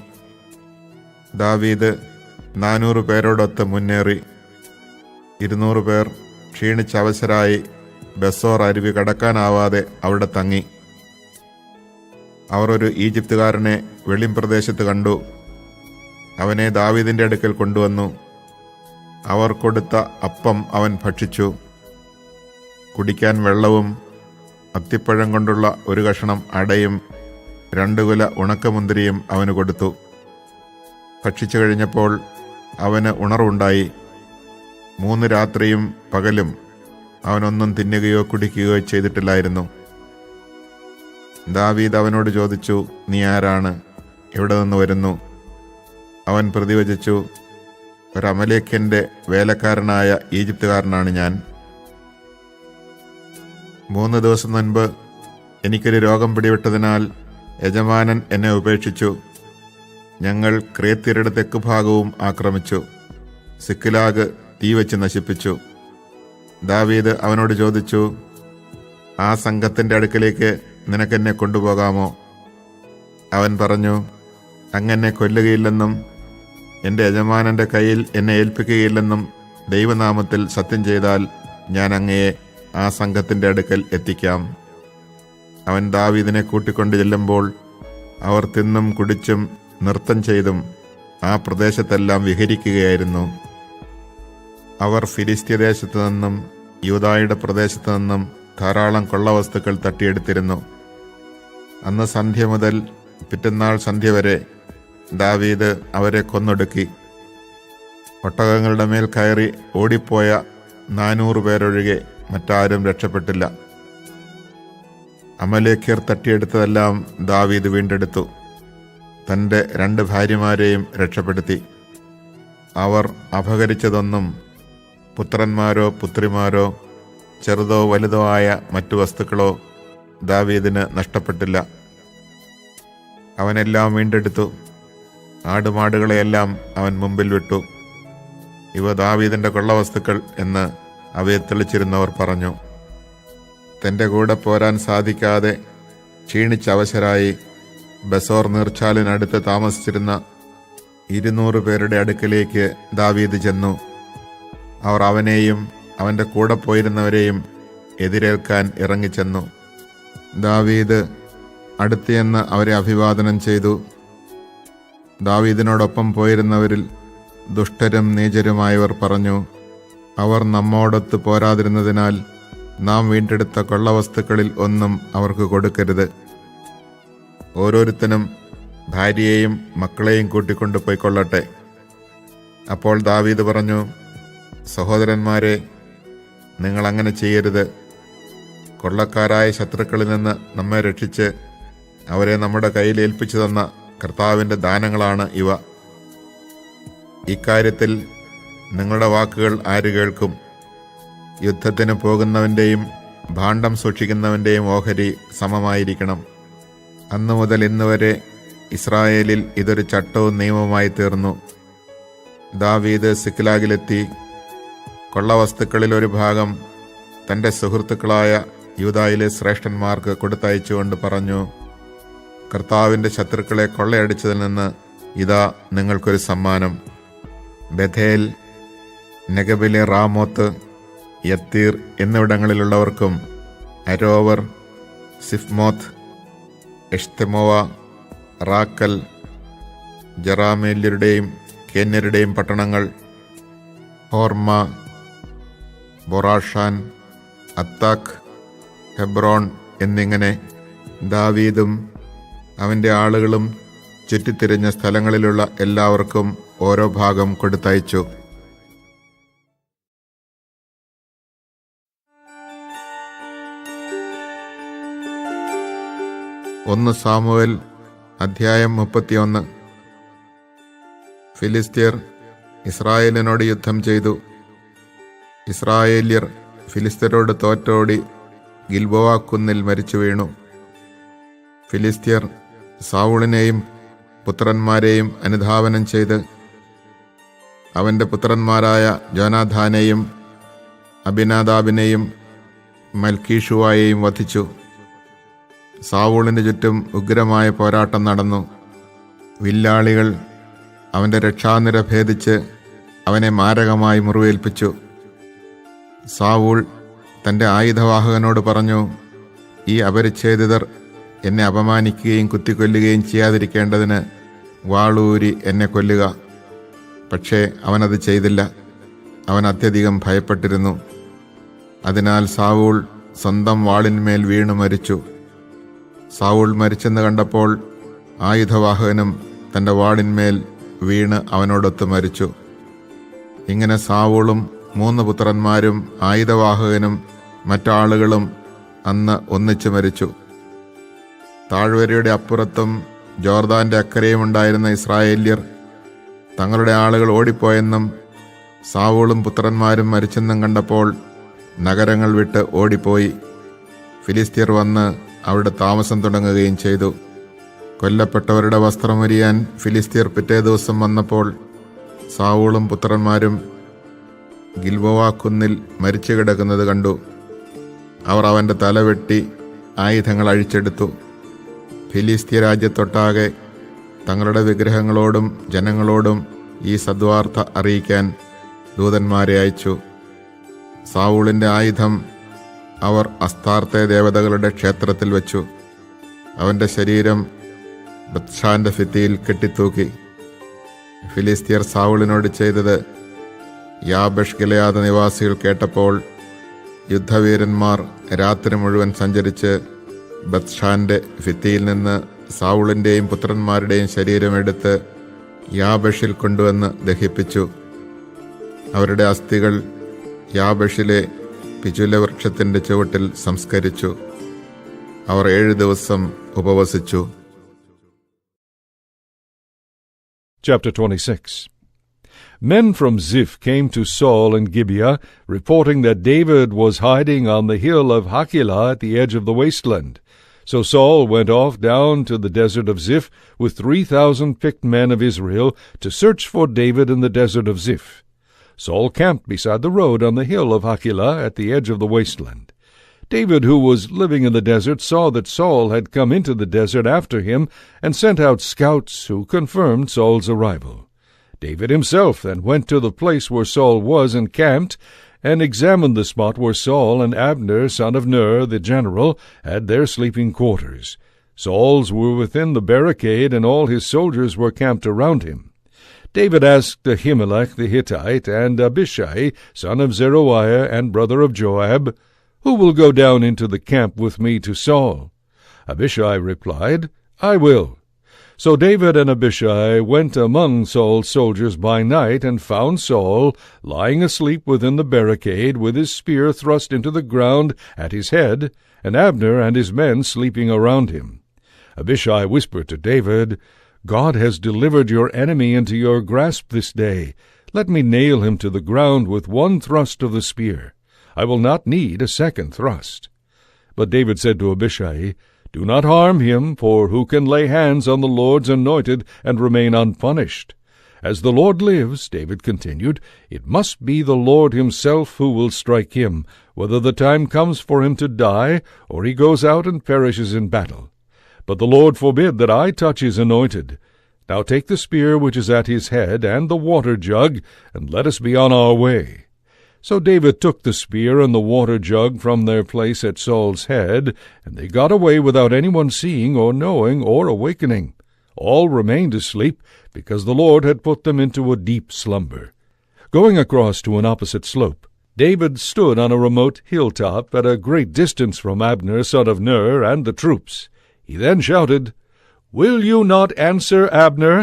ദാവീദ് 400 പേരോടൊത്ത് മുന്നേറി. 200 പേർ ക്ഷീണിച്ചവശരായി ബെസോർ അരുവി കടക്കാനാവാതെ അവിടെ തങ്ങി. അവർ ഒരു ഈജിപ്തുകാരനെ വെളിംപ്രദേശത്ത് കണ്ടു. അവനെ ദാവീദിന്റെ അടുക്കൽ കൊണ്ടുവന്നു. അവർ കൊടുത്ത അപ്പം അവൻ ഭക്ഷിച്ചു. കുടിക്കാൻ വെള്ളവും അത്തിപ്പഴം കൊണ്ടുള്ള ഒരു കഷണം അടയും 2 കുല ഉണക്കമുന്തിരിയും അവന് കൊടുത്തു. ഭക്ഷിച്ചു കഴിഞ്ഞപ്പോൾ അവന് ഉണർവുണ്ടായി. 3 രാത്രിയും പകലും അവനൊന്നും തിന്നുകയോ കുടിക്കുകയോ ചെയ്തിട്ടില്ലായിരുന്നു. ദാവീദ് അവനോട് ചോദിച്ചു, നീ ആരാണ്? എവിടെ നിന്ന് വരുന്നു? അവൻ പ്രതിവചിച്ചു, ഒരു അമലേഖ്യന്റെ വേലക്കാരനായ ഈജിപ്തുകാരനാണ് ഞാൻ. 3 ദിവസം മുൻപ് എനിക്കൊരു രോഗം പിടിവിട്ടതിനാൽ യജമാനൻ എന്നെ ഉപേക്ഷിച്ചു. ഞങ്ങൾ ക്രേത്യരുടെ തെക്കുഭാഗവും ആക്രമിച്ചു, സിക്ലാഗ് തീവച്ച് നശിപ്പിച്ചു. ദാവീദ് അവനോട് ചോദിച്ചു, ആ സംഘത്തിൻ്റെ അടുക്കലേക്ക് നിനക്കെന്നെ കൊണ്ടുപോകാമോ? അവൻ പറഞ്ഞു, അങ്ങനെ കൊല്ലുകയില്ലെന്നും എൻ്റെ യജമാനൻ്റെ കയ്യിൽ എന്നെ ഏൽപ്പിക്കുകയില്ലെന്നും ദൈവനാമത്തിൽ സത്യം ചെയ്താൽ ഞാൻ അങ്ങയെ ആ സംഘത്തിൻ്റെ അടുക്കൽ എത്തിക്കാം. അവൻ ദാവീദിനെ കൂട്ടിക്കൊണ്ട് ചെല്ലുമ്പോൾ അവർ തിന്നും കുടിച്ചും നൃത്തം ചെയ്തും ആ പ്രദേശത്തെല്ലാം വിഹരിക്കുകയായിരുന്നു. അവർ ഫിലിസ്ത്യദേശത്തു നിന്നും യൂദായുടെ പ്രദേശത്തു നിന്നും ധാരാളം കൊള്ളവസ്തുക്കൾ തട്ടിയെടുത്തിരുന്നു. അന്ന് സന്ധ്യ മുതൽ പിറ്റന്നാൾ സന്ധ്യ വരെ ദാവീദ് അവരെ കൊന്നൊടുക്കി. ഒട്ടകങ്ങളുടെ മേൽ കയറി ഓടിപ്പോയ 400 പേരൊഴികെ മറ്റാരും രക്ഷപ്പെട്ടില്ല. അമലേഖ്യർ തട്ടിയെടുത്തതെല്ലാം ദാവീദ് വീണ്ടെടുത്തു. തൻ്റെ 2 ഭാര്യമാരെയും രക്ഷപ്പെടുത്തി. അവർ അപഹരിച്ചതൊന്നും പുത്രന്മാരോ പുത്രിമാരോ ചെറുതോ വലുതോ ആയ മറ്റു വസ്തുക്കളോ ദാവീദിന് നഷ്ടപ്പെട്ടില്ല. അവനെല്ലാം വീണ്ടെടുത്തു. ആടുമാടുകളെയെല്ലാം അവൻ മുമ്പിൽ വിട്ടു. ഇവ ദാവീദിൻ്റെ കൊള്ളവസ്തുക്കൾ എന്ന് അവയെ തെളിച്ചിരുന്നവർ പറഞ്ഞു. തൻ്റെ കൂടെ പോരാൻ സാധിക്കാതെ ക്ഷീണിച്ചവശരായി ബസോർ നീർച്ചാലിനടുത്ത് താമസിച്ചിരുന്ന 200 പേരുടെ അടുക്കലേക്ക് ദാവീദ് ചെന്നു. അവർ അവനെയും അവൻ്റെ കൂടെ പോയിരുന്നവരെയും എതിരേൽക്കാൻ ഇറങ്ങിച്ചെന്നു. ദാവീദ് അടുത്തുചെന്ന് അവരെ അഭിവാദനം ചെയ്തു. ദാവീദിനോടൊപ്പം പോയിരുന്നവരിൽ ദുഷ്ടരും നീചരുമായവർ പറഞ്ഞു, അവർ നമ്മോടൊത്ത് പോരാതിരുന്നതിനാൽ നാം വീണ്ടെടുത്ത കൊള്ളവസ്തുക്കളിൽ ഒന്നും അവർക്ക് കൊടുക്കരുത്. ഓരോരുത്തനും ഭാര്യയെയും മക്കളെയും കൂട്ടിക്കൊണ്ട് പോയിക്കൊള്ളട്ടെ. അപ്പോൾ ദാവീദ് പറഞ്ഞു, സഹോദരന്മാരെ, നിങ്ങൾ അങ്ങനെ ചെയ്യരുത്. കൊള്ളക്കാരായ ശത്രുക്കളിൽ നിന്ന് നമ്മെ രക്ഷിച്ച് അവരെ നമ്മുടെ കയ്യിൽ ഏൽപ്പിച്ചു തന്ന കർത്താവിൻ്റെ ദാനങ്ങളാണ് ഇവ. ഇക്കാര്യത്തിൽ നിങ്ങളുടെ വാക്കുകൾ ആര് കേൾക്കും? യുദ്ധത്തിന് പോകുന്നവൻ്റെയും ഭാണ്ഡം സൂക്ഷിക്കുന്നവൻ്റെയും ഓഹരി സമമായിരിക്കണം. അന്നു മുതൽ ഇന്ന് വരെ ഇസ്രായേലിൽ ഇതൊരു ചട്ടവും നിയമവുമായി തീർന്നു. ദാവീദ് സിക്ലാഗിലെത്തി കൊള്ളവസ്തുക്കളിൽ ഒരു ഭാഗം തൻ്റെ സുഹൃത്തുക്കളായ യൂദായിലെ ശ്രേഷ്ഠന്മാർക്ക് കൊടുത്തയച്ചുകൊണ്ട് പറഞ്ഞു, കർത്താവിൻ്റെ ശത്രുക്കളെ കൊള്ളയടിച്ചതിൽ നിന്ന് ഇതാ നിങ്ങൾക്കൊരു സമ്മാനം. ബഥേൽ, നെഗബിലെ റാമോത്ത്, യത്തീർ എന്നിവിടങ്ങളിലുള്ളവർക്കും അരോവർ, സിഫ്മോത്ത്, എഷ്തെമോവ, റാക്കൽ, ജറാമേല്യരുടെയും കേന്യരുടെയും പട്ടണങ്ങൾ, ഹോർമ, ബൊറാഷാൻ, അത്താക്ക്, ഹെബ്രോൺ എന്നിങ്ങനെ ദാവീദും അവൻ്റെ ആളുകളും ചുറ്റിത്തിരിഞ്ഞ സ്ഥലങ്ങളിലുള്ള എല്ലാവർക്കും ഓരോ ഭാഗം കൊടുത്തയച്ചു. 1 സാമുവേൽ അധ്യായം 31. ഫിലിസ്ത്യർ ഇസ്രായേലിനോട് യുദ്ധം ചെയ്തു. ഇസ്രായേല്യർ ഫിലിസ്ത്യരോട് തോറ്റോടി ഗിൽബോവ കുന്നിൽ മരിച്ചു വീണു. ഫിലിസ്ത്യർ സൗളിനെയും പുത്രന്മാരെയും അനുധാവനം ചെയ്ത് അവൻ്റെ പുത്രന്മാരായ ജോനാഥാനെയും അബിനാദാബിനെയും മൽക്കീഷുവായെയും വധിച്ചു. സാവൂളിന് ചുറ്റും ഉഗ്രമായ പോരാട്ടം നടന്നു. വില്ലാളികൾ അവൻ്റെ രക്ഷാനിര ഭേദിച്ച് അവനെ മാരകമായി മുറിവേൽപ്പിച്ചു. സാവൂൾ തൻ്റെ ആയുധവാഹകനോട് പറഞ്ഞു, ഈ അപരിച്ഛേദിതർ എന്നെ അപമാനിക്കുകയും കുത്തിക്കൊല്ലുകയും ചെയ്യാതിരിക്കേണ്ടതിന് വാളൂരി എന്നെ കൊല്ലുക. പക്ഷേ അവനത് ചെയ്തില്ല. അവൻ അത്യധികം ഭയപ്പെട്ടിരുന്നു. അതിനാൽ സാവൂൾ സ്വന്തം വാളിന്മേൽ വീണു മരിച്ചു. സാവൂൾ മരിച്ചെന്ന് കണ്ടപ്പോൾ ആയുധവാഹകനും തൻ്റെ വാളിന്മേൽ വീണ് അവനോടൊത്ത് മരിച്ചു. ഇങ്ങനെ സാവൂളും 3 പുത്രന്മാരും ആയുധവാഹകനും മറ്റാളുകളും അന്ന് ഒന്നിച്ചു മരിച്ചു. താഴ്വരയുടെ അപ്പുറത്തും ജോർദാൻ്റെ അക്കരയും ഉണ്ടായിരുന്ന ഇസ്രായേല്യർ തങ്ങളുടെ ആളുകൾ ഓടിപ്പോയെന്നും സാവൂളും പുത്രന്മാരും മരിച്ചെന്നും കണ്ടപ്പോൾ നഗരങ്ങൾ വിട്ട് ഓടിപ്പോയി. ഫിലിസ്ത്യർ വന്ന് അവിടെ താമസം തുടങ്ങുകയും ചെയ്തു. കൊല്ലപ്പെട്ടവരുടെ വസ്ത്രമൊരിയാൻ ഫിലിസ്തീർ പിറ്റേ ദിവസം വന്നപ്പോൾ സാവൂളും പുത്രന്മാരും ഗിൽബോവ കുന്നിൽ മരിച്ചു കിടക്കുന്നത് കണ്ടു. അവർ അവൻ്റെ തല വെട്ടി ആയുധങ്ങൾ അഴിച്ചെടുത്തു. ഫിലിസ്തീയ രാജ്യത്തൊട്ടാകെ തങ്ങളുടെ വിഗ്രഹങ്ങളോടും ജനങ്ങളോടും ഈ സദ്വാർത്ത അറിയിക്കാൻ ദൂതന്മാരെ അയച്ചു. സാവൂളിൻ്റെ ആയുധം അവർ അസ്താർത്തെ ദേവതകളുടെ ക്ഷേത്രത്തിൽ വെച്ചു. അവൻ്റെ ശരീരം ബത്ഷാന്റെ ഭിത്തിയിൽ കെട്ടിത്തൂക്കി. ഫിലിസ്തീയർ സാവൂളിനോട് ചെയ്തത് യാബെഷ് ഗിലെയാദ് നിവാസികൾ കേട്ടപ്പോൾ യുദ്ധവീരന്മാർ രാത്രി മുഴുവൻ സഞ്ചരിച്ച് ബത്ഷാന്റെ ഭിത്തിയിൽ നിന്ന് സാവൂളിൻ്റെയും പുത്രന്മാരുടെയും ശരീരമെടുത്ത് യാബെഷിൽ കൊണ്ടുവന്ന് ദഹിപ്പിച്ചു. അവരുടെ അസ്ഥികൾ യാബെഷിലെ പിചുലവൃക്ഷത്തിൻ്റെ ചുവട്ടിൽ സംസ്കരിച്ചു. അവർ 7 ദിവസം ഉപവസിച്ചു. Chapter 26. Men from Ziph came to Saul in Gibeah, reporting that David was hiding on the hill of Hachilah at the edge of the wasteland. So Saul went off down to the desert of Ziph with 3,000 picked men of Israel to search for David in the desert of Ziph. Saul camped beside the road on the hill of Hachilah at the edge of the wasteland. David, who was living in the desert, saw that Saul had come into the desert after him and sent out scouts who confirmed Saul's arrival. David himself then went to the place where Saul was encamped and examined the spot where Saul and Abner, son of Ner, the general, had their sleeping quarters. Saul's were within the barricade, and all his soldiers were camped around him. David asked Ahimelech the Hittite and Abishai, son of Zeruiah and brother of Joab, "Who will go down into the camp with me to Saul?" Abishai replied, "I will." So David and Abishai went among Saul's soldiers by night and found Saul lying asleep within the barricade with his spear thrust into the ground at his head, and Abner and his men sleeping around him. Abishai whispered to David, "God has delivered your enemy into your grasp this day. Let me nail him to the ground with one thrust of the spear. I will not need a second thrust." But David said to Abishai, "Do not harm him, for who can lay hands on the Lord's anointed and remain unpunished? As the Lord lives," David continued, "it must be the Lord himself who will strike him, whether the time comes for him to die, or he goes out and perishes in battle. But the Lord forbid that I touch his anointed. Now take the spear which is at his head and the water jug, and let us be on our way." So David took the spear and the water jug from their place at Saul's head, and they got away without anyone seeing or knowing or awakening. All remained asleep, because the Lord had put them into a deep slumber. Going across to an opposite slope, David stood on a remote hilltop at a great distance from Abner, son of Ner, and the troops. He then shouted, "Will you not answer, Abner?"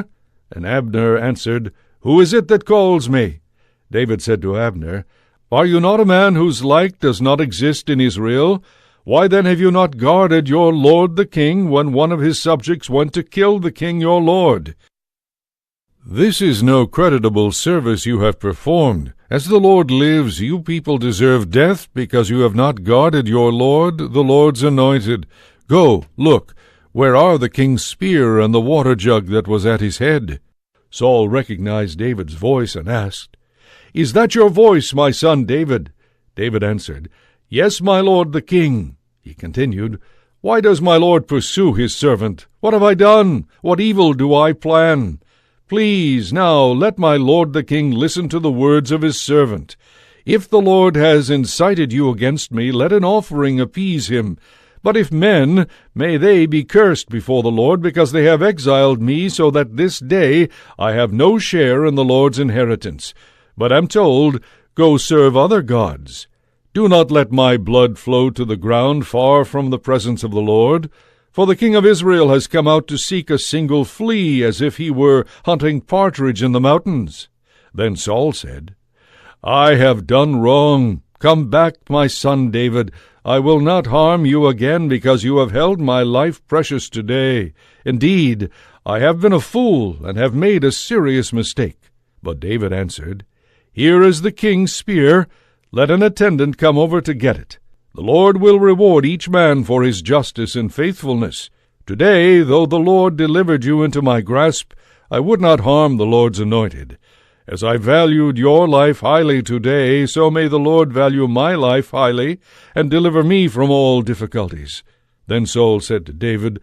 And Abner answered, "Who is it that calls me?" David said to Abner, "Are you not a man whose like does not exist in Israel? Why then have you not guarded your lord the king when one of his subjects went to kill the king your lord? This is no creditable service you have performed. As the Lord lives, you people deserve death because you have not guarded your lord, the Lord's anointed. Go, look, where are the king's spear and the water jug that was at his head?" Saul recognized David's voice and asked, "Is that your voice, my son David?" David answered, "Yes, my lord the king." He continued, "Why does my lord pursue his servant? What have I done? What evil do I plan? Please, now, let my lord the king listen to the words of his servant. If the Lord has incited you against me, let an offering appease him. But if men, may they be cursed before the Lord, because they have exiled me, so that this day I have no share in the Lord's inheritance. But am told, Go serve other gods. Do not let my blood flow to the ground far from the presence of the Lord. For the king of Israel has come out to seek a single flea, as if he were hunting partridge in the mountains." Then Saul said, "I have done wrong. Come back, my son David. I will not harm you again, because you have held my life precious today. Indeed, I have been a fool, and have made a serious mistake." But David answered, "Here is the king's spear. Let an attendant come over to get it. The Lord will reward each man for his justice and faithfulness. Today, though the Lord delivered you into my grasp, I would not harm the Lord's anointed. As I valued your life highly today, so may the Lord value my life highly, and deliver me from all difficulties." Then Saul said to David,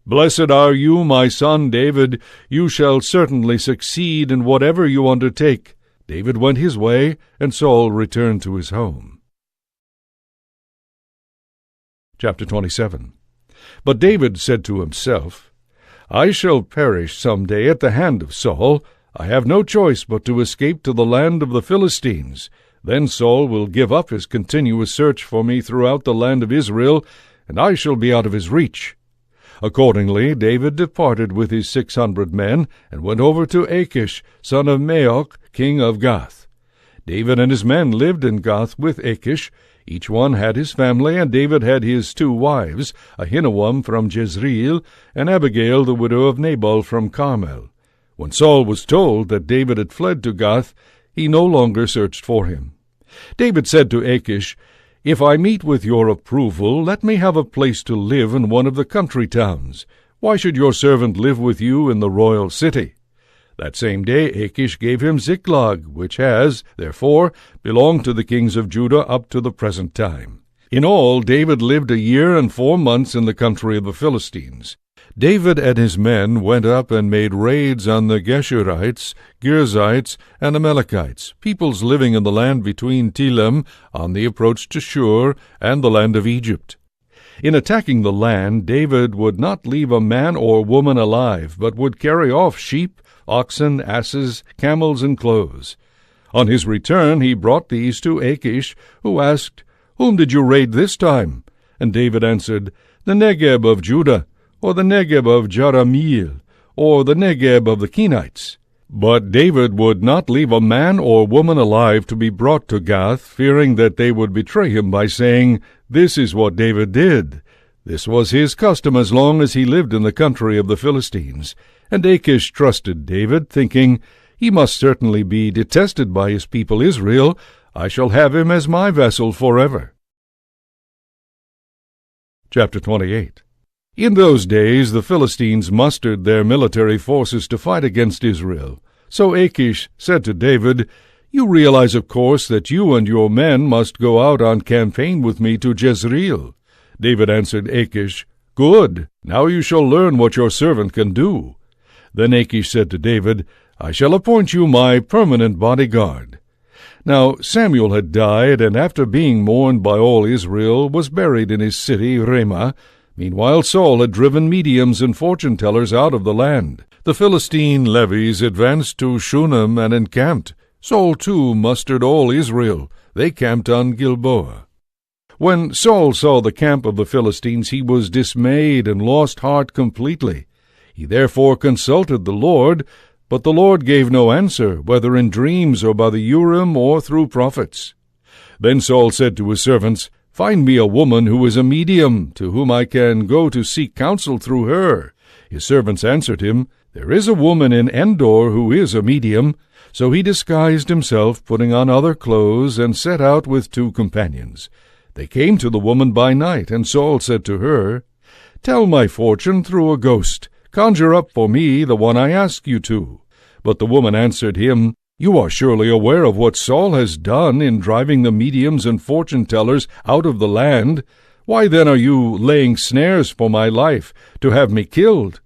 "Blessed are you, my son David. You shall certainly succeed in whatever you undertake." David went his way, and Saul returned to his home. Chapter 27. But David said to himself, "I shall perish some day at the hand of Saul. I have no choice but to escape to the land of the Philistines. Then Saul will give up his continuous search for me throughout the land of Israel, and I shall be out of his reach." Accordingly, David departed with his 600 men, and went over to Achish, son of Maoch, king of Gath. David and his men lived in Gath with Achish. Each one had his family, and David had his 2 wives, Ahinoam from Jezreel, and Abigail the widow of Nabal from Carmel. When Saul was told that David had fled to Gath, he no longer searched for him. David said to Achish, "If I meet with your approval, let me have a place to live in one of the country towns. Why should your servant live with you in the royal city?" That same day Achish gave him Ziklag, which has, therefore, belonged to the kings of Judah up to the present time. In all, David lived 1 year and 4 months in the country of the Philistines. David and his men went up and made raids on the Geshurites, Girzites, and Amalekites, peoples living in the land between Telem, on the approach to Shur, and the land of Egypt. In attacking the land, David would not leave a man or woman alive, but would carry off sheep, oxen, asses, camels, and clothes. On his return he brought these to Achish, who asked, "Whom did you raid this time?" And David answered, "The Negeb of Judah, or the Negeb of Jerahmeel, or the Negeb of the Kenites." But David would not leave a man or woman alive to be brought to Gath, fearing that they would betray him by saying, "This is what David did." This was his custom as long as he lived in the country of the Philistines. And Achish trusted David, thinking, "He must certainly be detested by his people Israel. I shall have him as my vassal forever." Chapter 28. In those days the Philistines mustered their military forces to fight against Israel. So Achish said to David, "You realize, of course, that you and your men must go out on campaign with me to Jezreel." David answered Achish, "Good. Now you shall learn what your servant can do." Then Achish said to David, "I shall appoint you my permanent bodyguard." Now Samuel had died, and after being mourned by all Israel, was buried in his city Ramah. Meanwhile Saul had driven mediums and fortune-tellers out of the land. The Philistine levies advanced to Shunem and encamped. Saul too mustered all Israel. They camped on Gilboa. When Saul saw the camp of the Philistines, he was dismayed and lost heart completely. He therefore consulted the Lord, but the Lord gave no answer, whether in dreams or by the Urim or through prophets. Then Saul said to his servants, "Find me a woman who is a medium, to whom I can go to seek counsel through her." His servants answered him, "There is a woman in Endor who is a medium." So he disguised himself, putting on other clothes, and set out with 2 companions. They came to the woman by night, and Saul said to her, "Tell my fortune through a ghost. Conjure up for me the one I ask you to." But the woman answered him, "You are surely aware of what Saul has done in driving the mediums and fortune-tellers out of the land. Why then are you laying snares for my life, to have me killed?"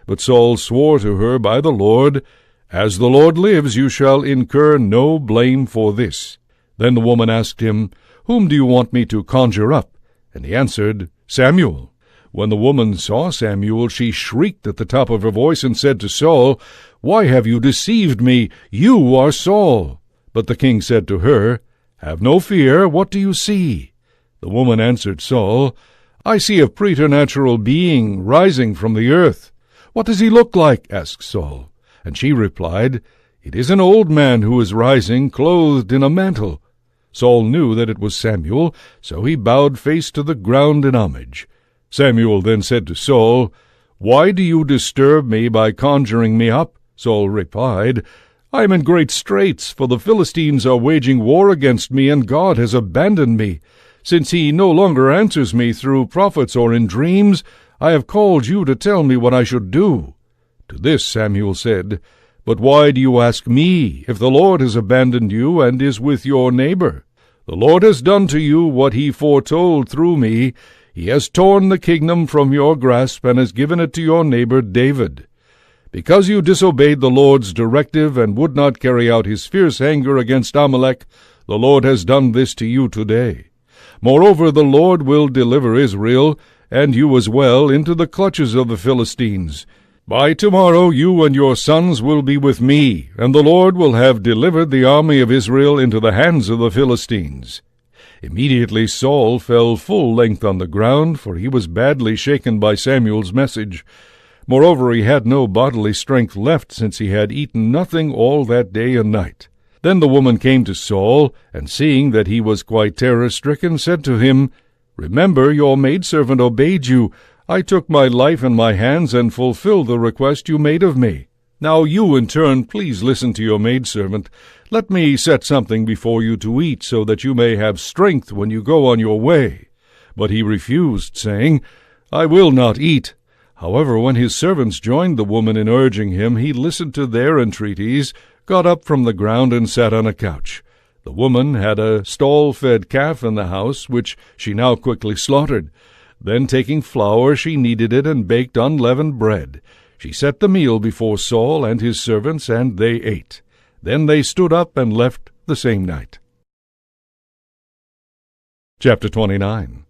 But Saul swore to her by the Lord, "As the Lord lives, you shall incur no blame for this." Then the woman asked him, "Whom do you want me to conjure up?" And he answered, "Samuel." When the woman saw Samuel, she shrieked at the top of her voice and said to Saul, "Why have you deceived me? You are Saul." But the king said to her, "Have no fear. What do you see?" The woman answered Saul, "I see a preternatural being rising from the earth." "What does he look like?" asked Saul. And she replied, "It is an old man who is rising, clothed in a mantle." Saul knew that it was Samuel, so he bowed face to the ground in homage. Samuel then said to Saul, "Why do you disturb me by conjuring me up?" Saul replied, "I am in great straits, for the Philistines are waging war against me, and God has abandoned me. Since he no longer answers me through prophets or in dreams, I have called you to tell me what I should do." To this Samuel said, "But why do you ask me, if the Lord has abandoned you and is with your neighbor? The Lord has done to you what he foretold through me. He has torn the kingdom from your grasp and has given it to your neighbor David. Because you disobeyed the Lord's directive and would not carry out his fierce anger against Amalek, the Lord has done this to you today. Moreover, the Lord will deliver Israel, and you as well, into the clutches of the Philistines. By tomorrow you and your sons will be with me, and the Lord will have delivered the army of Israel into the hands of the Philistines." Immediately Saul fell full length on the ground, for he was badly shaken by Samuel's message. Moreover, he had no bodily strength left, since he had eaten nothing all that day and night. Then the woman came to Saul, and seeing that he was quite terror-stricken, said to him, "Remember, your maidservant obeyed you. I took my life in my hands and fulfilled the request you made of me. Now you in turn please listen to your maidservant. Let me set something before you to eat, so that you may have strength when you go on your way." But he refused, saying, "I will not eat." However, when his servants joined the woman in urging him, he listened to their entreaties, got up from the ground, and sat on a couch. The woman had a stall-fed calf in the house, which she now quickly slaughtered. Then, taking flour, she kneaded it and baked unleavened bread. She set the meal before Saul and his servants, and they ate. Then they stood up and left the same night. Chapter 29.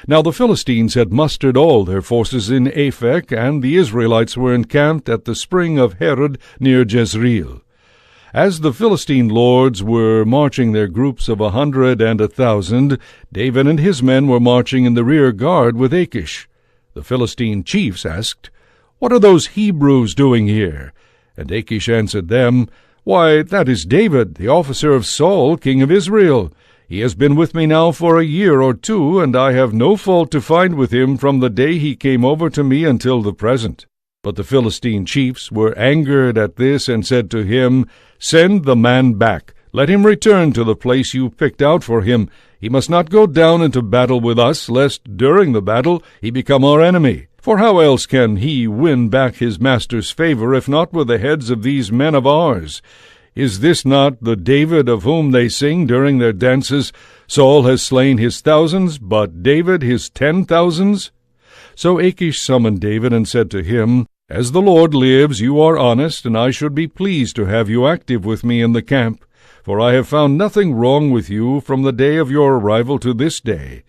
Now the Philistines had mustered all their forces in Aphek, and the Israelites were encamped at the spring of Herod near Jezreel. As the Philistine lords were marching their groups of 100 and 1,000, David and his men were marching in the rear guard with Achish. The Philistine chiefs asked, "What are those Hebrews doing here?" And Achish answered them, "Why, that is David, the officer of Saul, king of Israel. He has been with me now for a year or two, and I have no fault to find with him from the day he came over to me until the present." But the Philistine chiefs were angered at this and said to him, "Send the man back. Let him return to the place you picked out for him. He must not go down into battle with us, lest during the battle he become our enemy. For how else can he win back his master's favor, if not with the heads of these men of ours? Is this not the David of whom they sing during their dances? Saul has slain his thousands, but David his 10,000s? So Achish summoned David and said to him, "As the Lord lives, you are honest, and I should be pleased to have you active with me in the camp. For I have found nothing wrong with you from the day of your arrival to this day.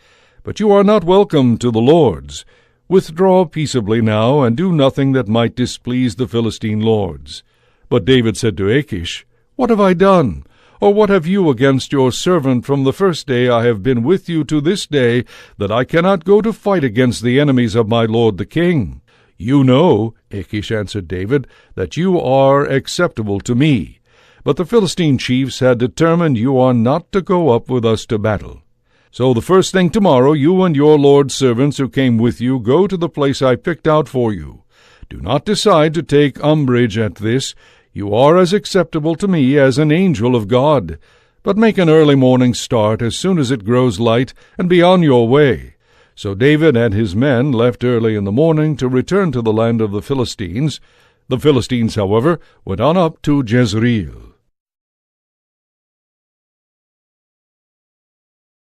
But you are not welcome to the lords. Withdraw peaceably now, and do nothing that might displease the Philistine lords." But David said to Achish, "What have I done? Or what have you against your servant from the first day I have been with you to this day, that I cannot go to fight against the enemies of my lord the king? You know," Achish answered David, "that you are acceptable to me. But the Philistine chiefs had determined you are not to go up with us to battle. So the first thing tomorrow, you and your lord's servants who came with you go to the place I picked out for you. Do not decide to take umbrage at this. You are as acceptable to me as an angel of God. But make an early morning start as soon as it grows light, and be on your way." So David and his men left early in the morning to return to the land of the Philistines. The Philistines, however, went on up to Jezreel.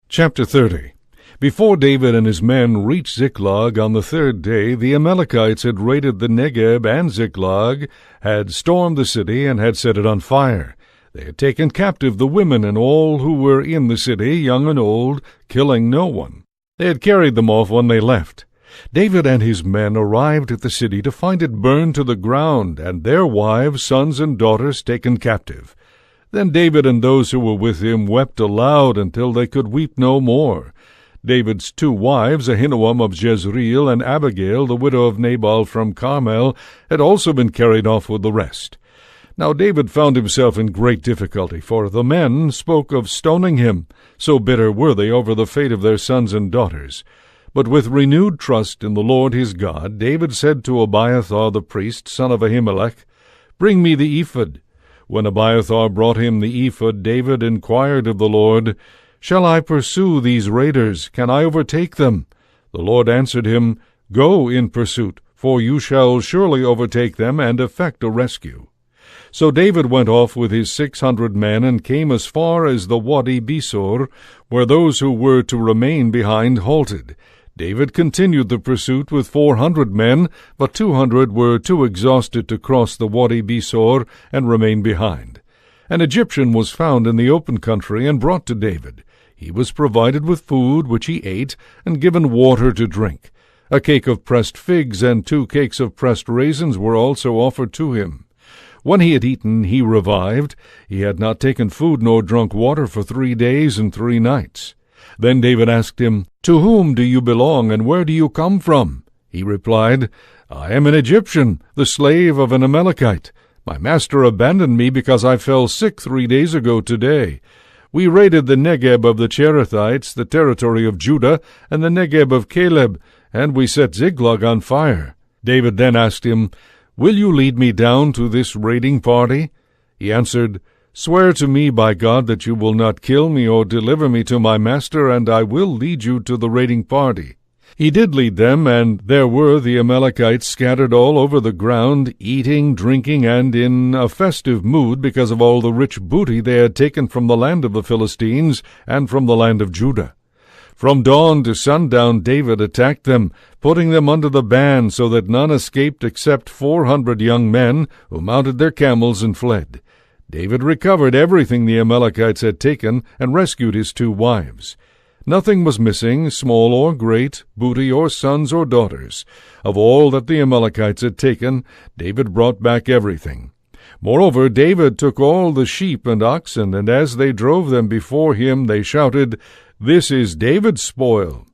Chapter 30. Before David and his men reached Ziklag on the third day, the Amalekites had raided the Negeb and Ziklag, had stormed the city, and had set it on fire. They had taken captive the women and all who were in the city, young and old, killing no one. They had carried them off when they left. David and his men arrived at the city to find it burned to the ground, and their wives, sons, and daughters taken captive. Then David and those who were with him wept aloud until they could weep no more. David's 2 wives, Ahinoam of Jezreel and Abigail, the widow of Nabal from Carmel, had also been carried off with the rest. Now David found himself in great difficulty, for the men spoke of stoning him, so bitter were they over the fate of their sons and daughters. But with renewed trust in the Lord his God, David said to Abiathar the priest, son of Ahimelech, "Bring me the ephod." When Abiathar brought him the ephod, David inquired of the Lord, "Shall I pursue these raiders? Can I overtake them?" The Lord answered him, Go in pursuit, for you shall surely overtake them and effect a rescue. So David went off with his 600 men and came as far as the Wadi Besor, where those who were to remain behind halted. David continued the pursuit with 400 men, but 200 were too exhausted to cross the Wadi Besor and remain behind. An Egyptian was found in the open country and brought to David. He was provided with food, which he ate, and given water to drink. A cake of pressed figs and 2 cakes of pressed raisins were also offered to him. When he had eaten, he revived. He had not taken food nor drunk water for 3 days and 3 nights. Then David asked him, "To whom do you belong, and where do you come from?" He replied, "I am an Egyptian, the slave of an Amalekite. My master abandoned me because I fell sick 3 days ago today. We raided the Negeb of the Cherethites, the territory of Judah, and the Negeb of Caleb, and we set Ziklag on fire." David then asked him, "Will you lead me down to this raiding party?" He answered, "Swear to me by God that you will not kill me or deliver me to my master, and I will lead you to the raiding party." He did lead them, and there were the Amalekites scattered all over the ground, eating, drinking, and in a festive mood because of all the rich booty they had taken from the land of the Philistines and from the land of Judah. From dawn to sundown David attacked them, putting them under the ban so that none escaped except 400 young men, who mounted their camels and fled. David recovered everything the Amalekites had taken and rescued his 2 wives. Nothing was missing, small or great, booty or sons or daughters. Of all that the Amalekites had taken, David brought back everything. Moreover, David took all the sheep and oxen, and as they drove them before him, they shouted, "This is David's spoil."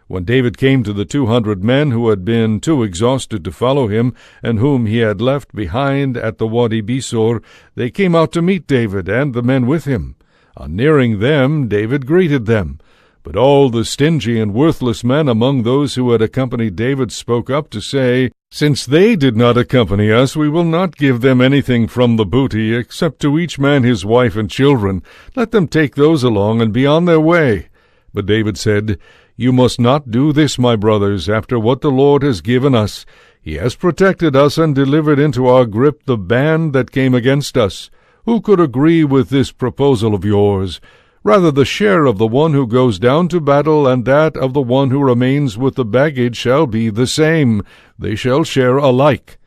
When David came to the 200 men who had been too exhausted to follow him, and whom he had left behind at the Wadi Besor, they came out to meet David and the men with him. On nearing them, David greeted them. But all the stingy and worthless men among those who had accompanied David spoke up to say, "Since they did not accompany us, we will not give them anything from the booty, except to each man his wife and children. Let them take those along and be on their way." But David said, "You must not do this, my brothers, after what the Lord has given us. He has protected us and delivered into our grip the band that came against us. Who could agree with this proposal of yours? Rather, the share of the one who goes down to battle and that of the one who remains with the baggage shall be the same. They shall share alike."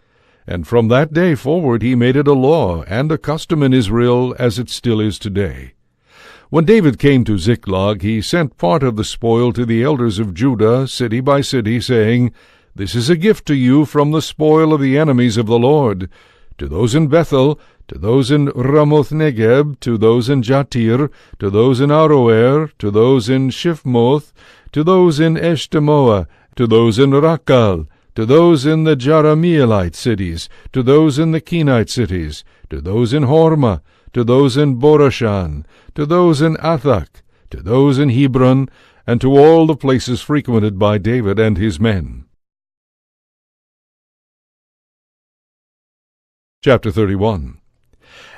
And from that day forward he made it a law and a custom in Israel, as it still is today. When David came to Ziklag, he sent part of the spoil to the elders of Judah, city by city, saying, "This is a gift to you from the spoil of the enemies of the Lord. To those in Bethel, to those in Ramoth Negeb, to those in Jatir, to those in Aroer, to those in Shifmoth, to those in Eshtemoa, to those in Rakal, to those in the Jerahmeelite cities, to those in the Kenite cities, to those in Hormah, to those in Borashan, to those in Athak, to those in Hebron, and to all the places frequented by David and his men." Chapter 31.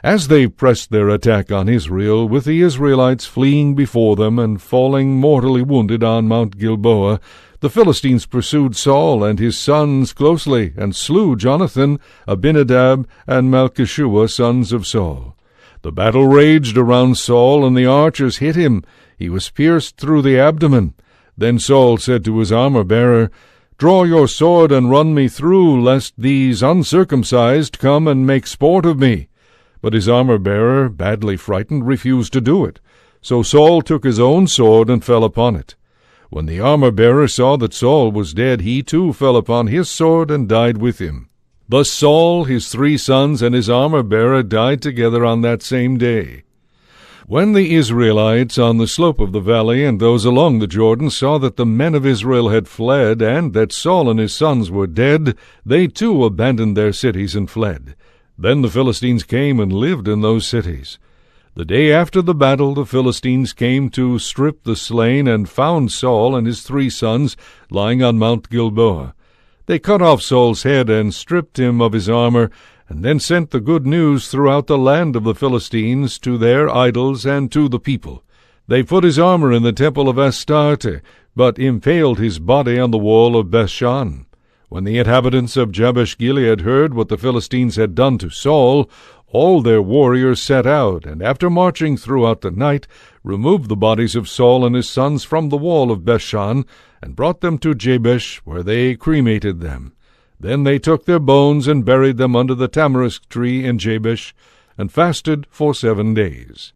As they pressed their attack on Israel, with the Israelites fleeing before them and falling mortally wounded on Mount Gilboa, the Philistines pursued Saul and his sons closely, and slew Jonathan, Abinadab, and Malchishua, sons of Saul. The battle raged around Saul, and the archers hit him. He was pierced through the abdomen. Then Saul said to his armor-bearer, "Draw your sword and run me through, lest these uncircumcised come and make sport of me." But his armor-bearer, badly frightened, refused to do it. So Saul took his own sword and fell upon it. When the armor-bearer saw that Saul was dead, he too fell upon his sword and died with him. Thus Saul, his 3 sons, and his armor-bearer died together on that same day. When the Israelites on the slope of the valley and those along the Jordan saw that the men of Israel had fled, and that Saul and his sons were dead, they too abandoned their cities and fled. Then the Philistines came and lived in those cities. The day after the battle the Philistines came to strip the slain, and found Saul and his 3 sons lying on Mount Gilboa. They cut off Saul's head and stripped him of his armor, and then sent the good news throughout the land of the Philistines to their idols and to the people. They put his armor in the temple of Astarte, but impaled his body on the wall of Bethshan. When the inhabitants of Jabesh-Gilead heard what the Philistines had done to Saul, all their warriors set out, and after marching throughout the night, removed the bodies of Saul and his sons from the wall of Bethshan, and brought them to Jabesh, where they cremated them. Then they took their bones and buried them under the tamarisk tree in Jabesh, and fasted for 7 days.